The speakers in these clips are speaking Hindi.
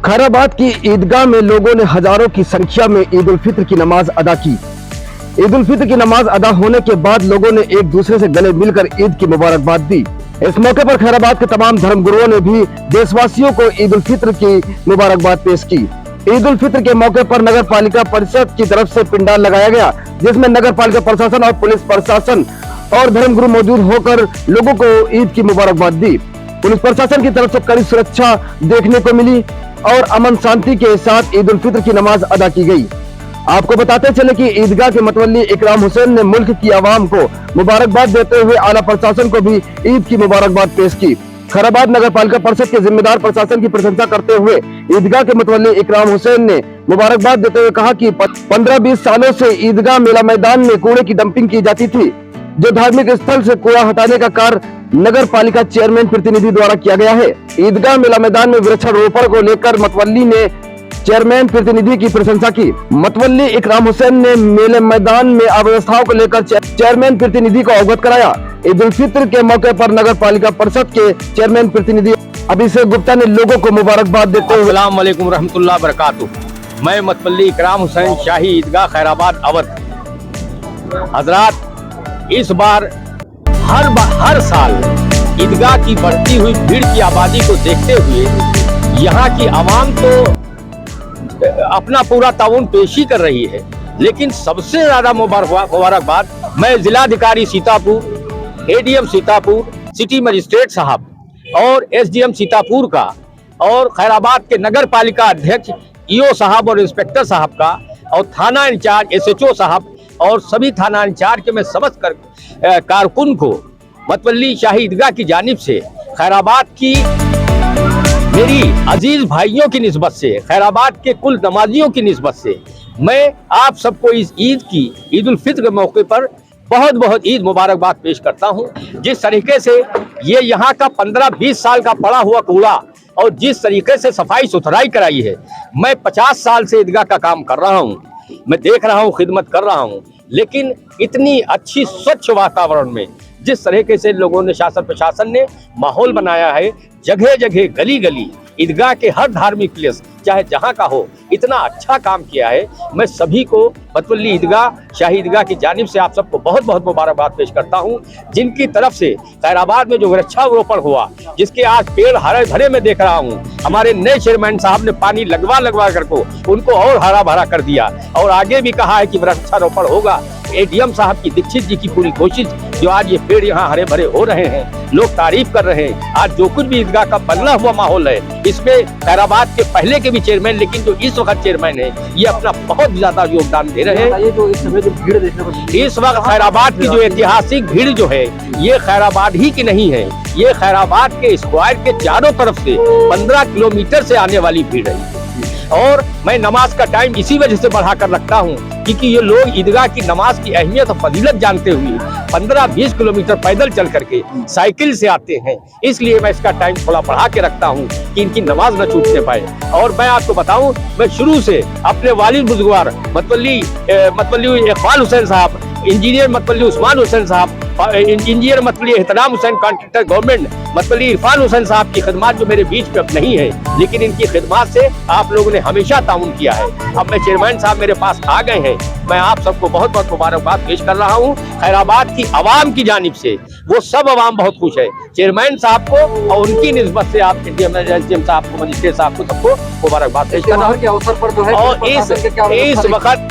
खैराबाद की ईदगाह में लोगों ने हजारों की संख्या में ईद उल फित्र की नमाज अदा की। ईद उल फित्र की नमाज अदा होने के बाद लोगों ने एक दूसरे से गले मिलकर ईद की मुबारकबाद दी। इस मौके पर खैराबाद के तमाम धर्मगुरुओं ने भी देशवासियों को ईद उल फित्र की मुबारकबाद पेश की। ईद उल फित्र के मौके पर नगर पालिका परिषद की तरफ से पंडाल लगाया गया, जिसमें नगर पालिका प्रशासन और पुलिस प्रशासन और धर्मगुरु मौजूद होकर लोगों को ईद की मुबारकबाद दी। पुलिस प्रशासन की तरफ से कड़ी सुरक्षा देखने को मिली और अमन शांति के साथ ईद उल फित्र की नमाज अदा की गई। आपको बताते चले कि ईदगाह के मतवल्ली इकराम हुसैन ने मुल्क की आवाम को मुबारकबाद देते हुए आला प्रशासन को भी ईद की मुबारकबाद पेश की। खैराबाद नगर पालिका परिषद के जिम्मेदार प्रशासन की प्रशंसा करते हुए ईदगाह के मतवल्ली इकराम हुसैन ने मुबारकबाद देते हुए कहा कि 15-20 सालों से ईदगाह मेला मैदान में कूड़े की डंपिंग की जाती थी, जो धार्मिक स्थल से कूड़ा हटाने का कार्य नगर पालिका चेयरमैन प्रतिनिधि द्वारा किया गया है। ईदगाह मेला मैदान में वृक्षारोपण को लेकर मतवल्ली ने चेयरमैन प्रतिनिधि की प्रशंसा की। मतवल्ली इकराम हुसैन ने मेले मैदान में अव्यवस्थाओं को लेकर चेयरमैन प्रतिनिधि को अवगत कराया। ईद उल फित्र के मौके पर नगर पालिका परिषद के चेयरमैन प्रतिनिधि अभिषेक गुप्ता ने लोगों को मुबारकबाद देते हुए अस्सलाम वालेकुम रहमतुल्लाह बरकातुहू। मैं मतवल्ली इकराम हुसैन शाही ईदगाह खैराबाद अवध। हजरात, इस बार हर साल ईदगाह की बढ़ती हुई भीड़ की आबादी को देखते हुए यहाँ की आवाम तो अपना पूरा ताउन पेश ही कर रही है, लेकिन सबसे ज्यादा मुबारकबाद मैं जिलाधिकारी Sitapur, ADM Sitapur, city magistrate साहब और एसडीएम सीतापुर का और खैराबाद के नगर पालिका अध्यक्ष ईओ साहब और इंस्पेक्टर साहब का और थाना इंचार्ज एसएचओ साहब और सभी थाना इंचार्ज के मैं समस्त कारकुन को मतवल्ली शाही ईदगाह की जानिब से खैराबाद की मेरी अजीज भाइयों की निस्बत से, खैराबाद के कुल नमाजियों की निस्बत से मैं आप सबको इस ईद उल फित्र के मौके पर बहुत बहुत ईद मुबारकबाद पेश करता हूं। जिस तरीके से ये यहाँ का 15-20 साल का पड़ा हुआ कूड़ा और जिस तरीके से सफाई सुथराई कराई है, मैं 50 साल से ईदगाह का काम कर रहा हूं, मैं देख रहा हूं, खिदमत कर रहा हूं, लेकिन इतनी अच्छी स्वच्छ वातावरण में जिस तरीके से लोगों ने, शासन प्रशासन ने माहौल बनाया है, जगह जगह गली गली ईदगाह के हर धार्मिक प्लेस चाहे जहां का हो, इतना अच्छा काम किया है। मैं सभी को मतवल्ली ईदगाह शाही ईदगाह की जानिब से आप सबको बहुत बहुत मुबारकबाद पेश करता हूं, जिनकी तरफ से खैराबाद में जो वृक्षारोपण हुआ, जिसके आज पेड़ हरे भरे में देख रहा हूं, हमारे नए चेयरमैन साहब ने पानी लगवा कर को उनको और हरा भरा कर दिया और आगे भी कहा है कि वृक्षारोपण होगा। एडीएम साहब की, दीक्षित जी की पूरी कोशिश, जो आज ये पेड़ यहाँ हरे भरे हो रहे हैं, लोग तारीफ कर रहे हैं। आज जो कुछ भी ईदगाह का बदला हुआ माहौल है, इसमें खैराबाद के पहले के भी चेयरमैन, लेकिन जो इस वक्त चेयरमैन है, ये अपना बहुत ज्यादा योगदान दे रहे हैं। तो इस समय जो भीड़ देखने को इस वक्त खैराबाद की जो ऐतिहासिक भीड़ जो है, ये खैराबाद ही की नहीं है, ये खैराबाद के स्क्वायर के चारों तरफ से 15 किलोमीटर से आने वाली भीड़ है। और मैं नमाज का टाइम इसी वजह से बढ़ाकर रखता हूँ क्योंकि ये लोग ईदगाह की नमाज की अहमियत और फजीलत जानते हुए 15-20 किलोमीटर पैदल चल करके साइकिल से आते हैं, इसलिए मैं इसका टाइम थोड़ा बढ़ा के रखता हूँ कि इनकी नमाज न छूटने पाए। और मैं आपको बताऊं, मैं शुरू से अपने वालिद बुजुर्गवार मतवल्ली इकबाल हुसैन साहब, इंजीनियर मतवल्ली उस्मान हुसैन साहब, इंजीनियर मतवल्ली एहतराम हुसैन, कॉन्ट्रैक्टर गवर्नमेंट मतवल्ली इरफान हुसैन साहब की खिदमत जो मेरे बीच में अब नहीं है, लेकिन इनकी खिदमत से आप लोगों ने हमेशा ताउन किया है। अब मैं चेयरमैन साहब मेरे पास आ गए हैं, मैं आप सबको बहुत बहुत मुबारकबाद पेश कर रहा हूं। खैराबाद की आवाम की जानिब से वो सब आवाम बहुत खुश है। चेयरमैन साहब को और उनकी निस्बत से आप एसडीएम साहब को, मजिस्ट्रेट साहब को, सबको मुबारकबाद पेश कर रहा हूँ। अवसर पर जो है और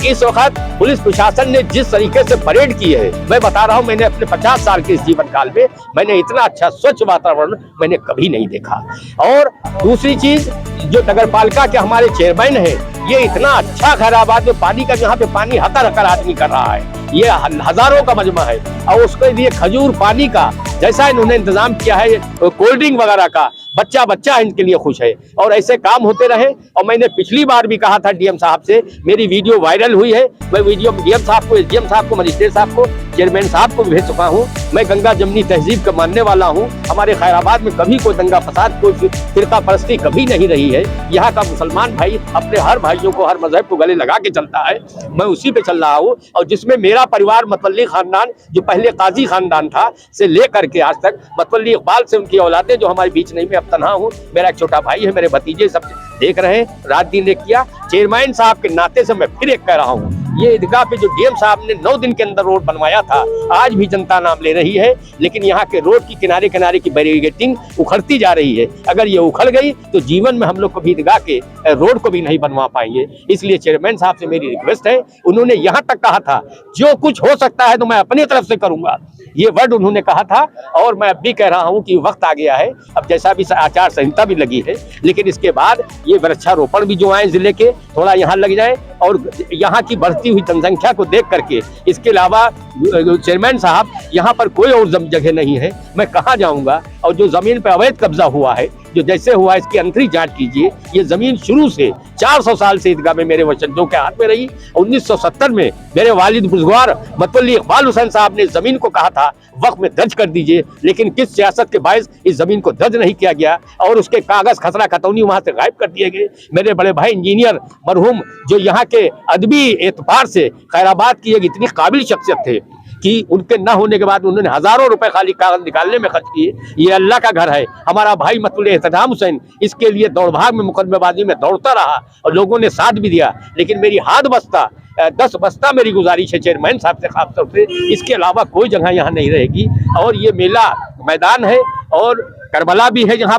इस वक्त पुलिस प्रशासन ने जिस तरीके से परेड की है, मैं बता रहा हूँ, मैंने अपने 50 साल के इस जीवन काल में मैंने इतना अच्छा स्वच्छ वातावरण मैंने कभी नहीं देखा। और दूसरी चीज, जो नगर पालिका के हमारे चेयरमैन है, ये इतना अच्छा खैराबाद में पानी का, जहाँ पे पानी हकर आदमी कर रहा है, ये हजारों का मजमा है, और उसके लिए खजूर पानी का जैसा इन्होंने इंतजाम किया है, कोल्ड ड्रिंक वगैरह का, बच्चा इनके लिए खुश है। और ऐसे काम होते रहे। और मैंने पिछली बार भी कहा था डीएम साहब से, मेरी वीडियो वायरल हुई है, मैं वीडियो डीएम साहब को, एसडीएम साहब को, मजिस्ट्रेट साहब को, चेयरमैन साहब को भेज चुका हूँ। मैं गंगा जमनी तहजीब का मानने वाला हूँ। हमारे खैराबाद में कभी कोई दंगा फसाद, कोई फिरका परस्ती कभी नहीं रही है। यहाँ का मुसलमान भाई अपने हर भाइयों को, हर मजहब को गले लगा के चलता है, मैं उसी पे चल रहा हूँ। और जिसमें मेरा परिवार मतवल्ली खानदान, जो पहले काजी खानदान था, से लेकर के आज तक मतवल्ली इकबाल से उनकी औलादें जो हमारे बीच नहीं में अब तनहा हूँ, मेरा एक छोटा भाई है, मेरे भतीजे सब देख रहे हैं, रात दिन एक किया। चेयरमैन साहब के नाते से मैं फिर एक कह रहा हूँ, ये ईदगाह पे जो डीएम साहब ने 9 दिन के अंदर रोड बनवाया था, आज भी जनता नाम ले रही है, लेकिन यहाँ के रोड की किनारे किनारे की बैरिकेडिंग उखड़ती जा रही है। अगर ये उखड़ गई तो जीवन में हम लोग कभी ईदगाह के रोड को भी नहीं बनवा पाएंगे। इसलिए चेयरमैन साहब से मेरी रिक्वेस्ट है, उन्होंने यहाँ तक कहा था जो कुछ हो सकता है तो मैं अपनी तरफ से करूंगा, ये वर्ड उन्होंने कहा था। और मैं अब भी कह रहा हूं कि वक्त आ गया है, अब जैसा भी आचार संहिता भी लगी है, लेकिन इसके बाद ये वृक्षारोपण भी जो आए जिले के थोड़ा यहाँ लग जाए, और यहाँ की बढ़ती हुई जनसंख्या को देख करके, इसके अलावा चेयरमैन साहब यहाँ पर कोई और जगह नहीं है, मैं कहाँ जाऊँगा। और जो जमीन पर अवैध कब्जा हुआ है, जो जैसे हुआ, इसकी अंतरिक जांच कीजिए। ये जमीन शुरू से 400 साल से ईदगाह में मेरे वंशजों के हाथ में रही। 1970 में मेरे वालिद बुजुर्गवार मतवल्ली इकबाल हुसैन साहब ने जमीन को कहा था वक्फ में दर्ज कर दीजिए, लेकिन किस सियासत के बायस इस जमीन को दर्ज नहीं किया गया और उसके कागज खसरा खतौनी वहां से गायब कर दिए गए। मेरे बड़े भाई इंजीनियर मरहूम, जो यहाँ के अदबी एतबार से खैराबाद की एक इतनी काबिल शख्सियत थे कि उनके न होने के बाद उन्होंने हजारों रुपए खाली कागज निकालने में खर्च किए। ये अल्लाह का घर है। हमारा भाई मतलूल एहतराम हुसैन इसके लिए दौड़भाग में, मुकदमेबाजी में दौड़ता रहा और लोगों ने साथ भी दिया, लेकिन मेरी हाथ बस्ता 10 बस्ता मेरी गुजारिश है चेयरमैन साहब से खास तौर से, इसके अलावा कोई जगह यहाँ नहीं रहेगी। और ये मेला मैदान है और करबला भी है यहाँ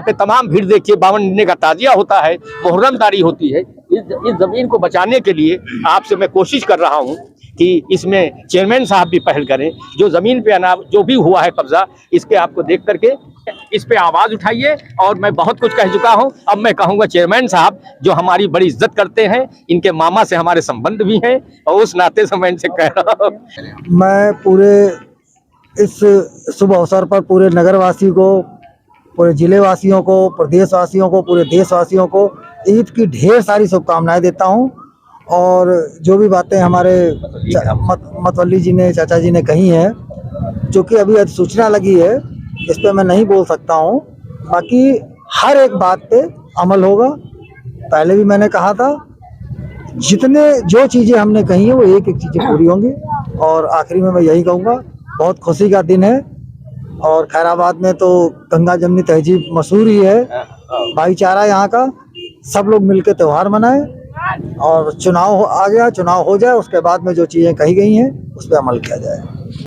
पे तमाम भीड़ देखिए, 52 महीने का ताजिया होता है, मुहर्रम तारी होती है। इस जमीन को बचाने के लिए आपसे मैं कोशिश कर रहा हूँ कि इसमें चेयरमैन साहब भी पहल करें। जो जमीन पे जो भी हुआ है कब्जा, इसके आपको देख करके इस पे आवाज उठाइए। और मैं बहुत कुछ कह चुका हूं, अब मैं कहूंगा चेयरमैन साहब जो हमारी बड़ी इज्जत करते हैं, इनके मामा से हमारे संबंध भी हैं, और उस नाते से मैं इनसे कह रहा हूं। मैं पूरे इस शुभ अवसर पर पूरे नगरवासी को, पूरे जिले वासियों को, प्रदेशवासियों को, पूरे देशवासियों को ईद की ढेर सारी शुभकामनाएं देता हूं। और जो भी बातें हमारे मतवल्ली जी ने, चाचा जी ने कही हैं, जो कि अभी अधिसूचना लगी है, इस पे मैं नहीं बोल सकता हूं। बाकी हर एक बात पे अमल होगा। पहले भी मैंने कहा था, जो चीज़ें हमने कही हैं वो एक एक चीज़ें पूरी होंगी। और आखिरी में मैं यही कहूँगा, बहुत खुशी का दिन है और खैराबाद में तो गंगा जमनी तहजीब मशहूर ही है, भाईचारा यहाँ का। सब लोग मिलकर त्यौहार मनाएं और चुनाव आ गया, चुनाव हो जाए, उसके बाद में जो चीज़ें कही गई हैं उस पर अमल किया जाए।